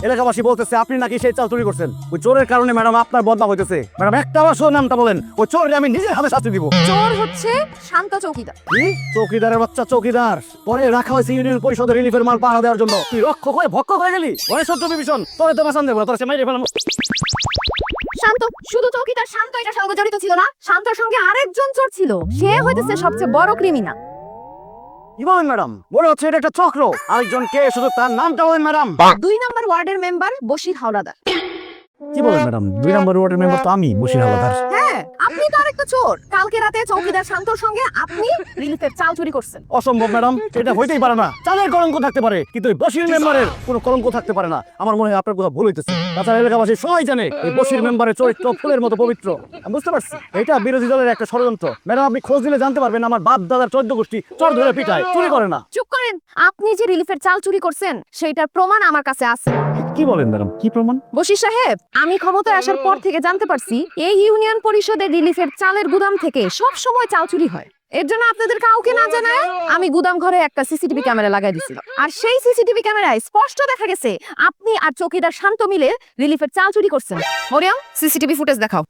এলাকাবাসী বলতেছে আপনি নাকি সেই চাল চুরি করছেন। ওই চোরের কারণে ম্যাডাম আপনার বদনাম হইতেছে। ম্যাডাম একটা আবার শুধু নামটা বলেন, ওই চোরে আমি নিজের হাতে শাস্তি দিব। চোর হচ্ছে শান্ত চৌকিদার। কি? চৌকিদারের বাচ্চা চৌকিদার? পরে রাখা হয়েছে ইউনিয়ন পরিষদের রিলিফের মাল পাহারা দেওয়ার জন্য। তুই রক্ষক হয়ে ভক্ষক হয়ে গেলি। ওরে সত্য বিভীষণ, তোরে তো বাঁচান দেবো, তোর সে মাইরে ফেলাম। শান্ত, শুধু চৌকিদার শান্ত এটার সঙ্গে জড়িত ছিল না, শান্তর সঙ্গে আরেকজন চোর ছিল, সে হইতেছে সবচেয়ে বড় ক্রিমিনাল। কি বলেন ম্যাডাম? মনে হচ্ছে এটা একটা চক্র। আরেকজন কে? শুধু তার নামটা বলেন ম্যাডাম। 2 নম্বর ওয়ার্ডের মেম্বার বশির হাওলাদার। কি বলেন ম্যাডাম? 2 নম্বর ওয়ার্ডের মেম্বার তো আমি, বশির হাওলাদার। হ্যাঁ, আপনি তো আরেকটা চোর। কালকে রাতে চৌকিদার শান্তর সঙ্গে আপনি রিলিফের চাল চুরি করছেন। অসম্ভব ম্যাডাম, এটা হইতেই পারে না। চালের কলঙ্ক থাকতে পারে, কিন্তু এই বশির মেম্বারের কোনো কলঙ্ক থাকতে পারে না। আমার মনে হয় আপনার কথা ভুল হইতেছে। তাছাড়া এলাকাবাসী সবাই জানে এই বশির মেম্বারের চরিত্র ফুলের মতো পবিত্র। আমি বুঝতে পারছি এটা বিরোধী দলের একটা ষড়যন্ত্র। ম্যাডাম আপনি খোঁজ দিলে জানতে পারবেন আমার বাপ দাদার 14 গোষ্ঠী চোর ধরে পিটায়, চুরি করে না। চুপ করেন। আপনি যে রিলিফের চাল চুরি করছেন সেইটার প্রমাণ আমার কাছে আছে। কি বলেন ম্যাডাম? কি প্রমাণ? বশির সাহেব, আমি ক্ষমতায় আসার পর থেকে জানতে পারছি এই ইউনিয়ন পরিষদের রিলিফের চালের গুদাম থেকে সব সময় চাল চুরি হয়। এর জন্য আপনাদের কাউকে না জানায় আমি গুদাম ঘরে একটা সিসিটিভি ক্যামেরা লাগাই দিয়েছিলাম। আর সেই সিসিটিভি ক্যামেরায় স্পষ্ট দেখা গেছে আপনি আর চৌকিদার শান্ত মিলে রিলিফের চাল চুরি করছেন। মরিয়ম, সিসিটিভি ফুটেজ দেখাও।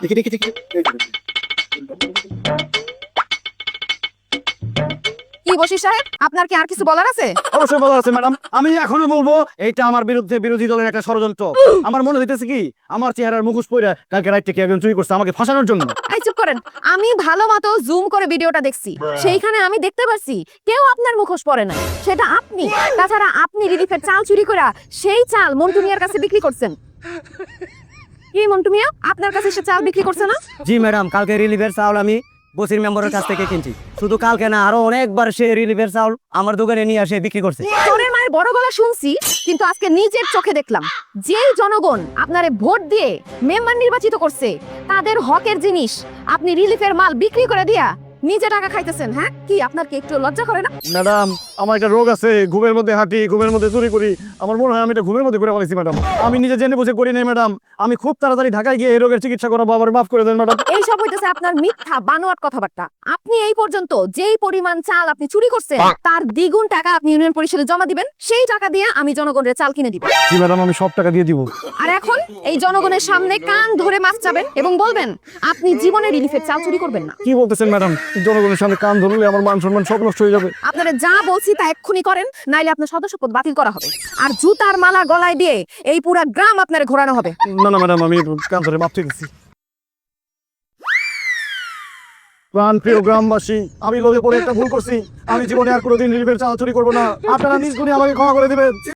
দেখি দেখি দেখি। কি বশির সাহেব, আপনার কি আর কিছু বলার আছে? অবশ্যই বলা আছে ম্যাডাম। আমি এখনো বলবো এটা আমার বিরুদ্ধে বিরোধী দলের একটা ষড়যন্ত্র। আমার মনে হইতেছে কি আমার চেহারার মুখোশ পরে কালকে রাইতে কি একজন চুরি করছে আমাকে ফাঁসানোর জন্য। এই চুপ করেন। আমি ভালো মতো জুম করে ভিডিওটা দেখছি, সেইখানে আমি দেখতে পারছি কেউ আপনার মুখোশ পরে নাই, সেটা আপনি। তাছাড়া আপনি রিলিফের চাল চুরি করে সেই চাল মন্টু মিয়ার কাছে বিক্রি করছেন। কি মন্টু মিয়া, আপনার কাছে সে চাল বিক্রি করছে না? জি ম্যাডাম, কালকে রিলিফের চাউল আমি বসির মেম্বারের কাছ থেকে কিনছি। শুধু কালকে না, আরো অনেকবার সে রিলিফের চাউল আমার দোকানে নিয়ে আসে বিক্রি করছে। চোরের মায়ের বড় গলা শুনছি, কিন্তু আজকে নিজের চোখে দেখলাম যেই জনগণ আপনারে ভোট দিয়ে মেম্বার নির্বাচিত করছে তাদের হকের জিনিস আপনি রিলিফের মাল বিক্রি করে দিয়া নিজে টাকা খাইতেছেন। হ্যাঁ, কি আপনার কি একটু লজ্জা করে না? ম্যাডাম আমার একটা রোগ আছে, ঘুমের মধ্যে হাঁটি, ঘুমের মধ্যে চুরি করি। আমার মনে হয় আমি এটা ঘুমের মধ্যে করে ফেলেছি ম্যাডাম। আমি নিজে জেনে বুঝে করি নাই ম্যাডাম। আমি খুব তাড়াতাড়ি ঢাকায় গিয়ে এই রোগের চিকিৎসা করাবো, আবার মাফ করে দেন ম্যাডাম। এইসব হইতেছে আপনার মিথ্যা বানোয়াট কথাবার্তা। আপনি এই পর্যন্ত যেই পরিমাণ চাল আপনি চুরি করছেন তার দ্বিগুণ টাকা আপনি ইউনিয়ন পরিষদে জমা দিবেন, সেই টাকা দিয়ে আমি জনগণের চাল কিনে দিব। জি ম্যাডাম, আমি সব টাকা দিয়ে দিব। আর এখন এই জনগণের সামনে কান ধরে মাছ চাবেন এবং বলবেন আপনি জীবনে রিলিফের চাল চুরি করবেন না। কি বলতেছেন ম্যাডাম? জনগণের সামনে কান ধরলে আমার মান সম্মান সব নষ্ট হয়ে যাবে। আপনারা যা বলছি তা এক্ষুনি করেন, নাইলে আপনার সদস্যপদ বাতিল করা হবে আর জুতার মালা গলায় দিয়ে এই পুরা গ্রাম আপনারে ঘোরানো হবে। না না ম্যাডাম, আমি কান ধরে মাপ চেয়েছি। প্রাণ প্রিয় গ্রামবাসী, আমি লোভে পড়ে একটা ভুল করছি। আমি জীবনে আর কোনোদিন রিলিফের চাল চুরি করবো না। আপনারা নিজ গুণে আমাকে ক্ষমা করে দিবেন।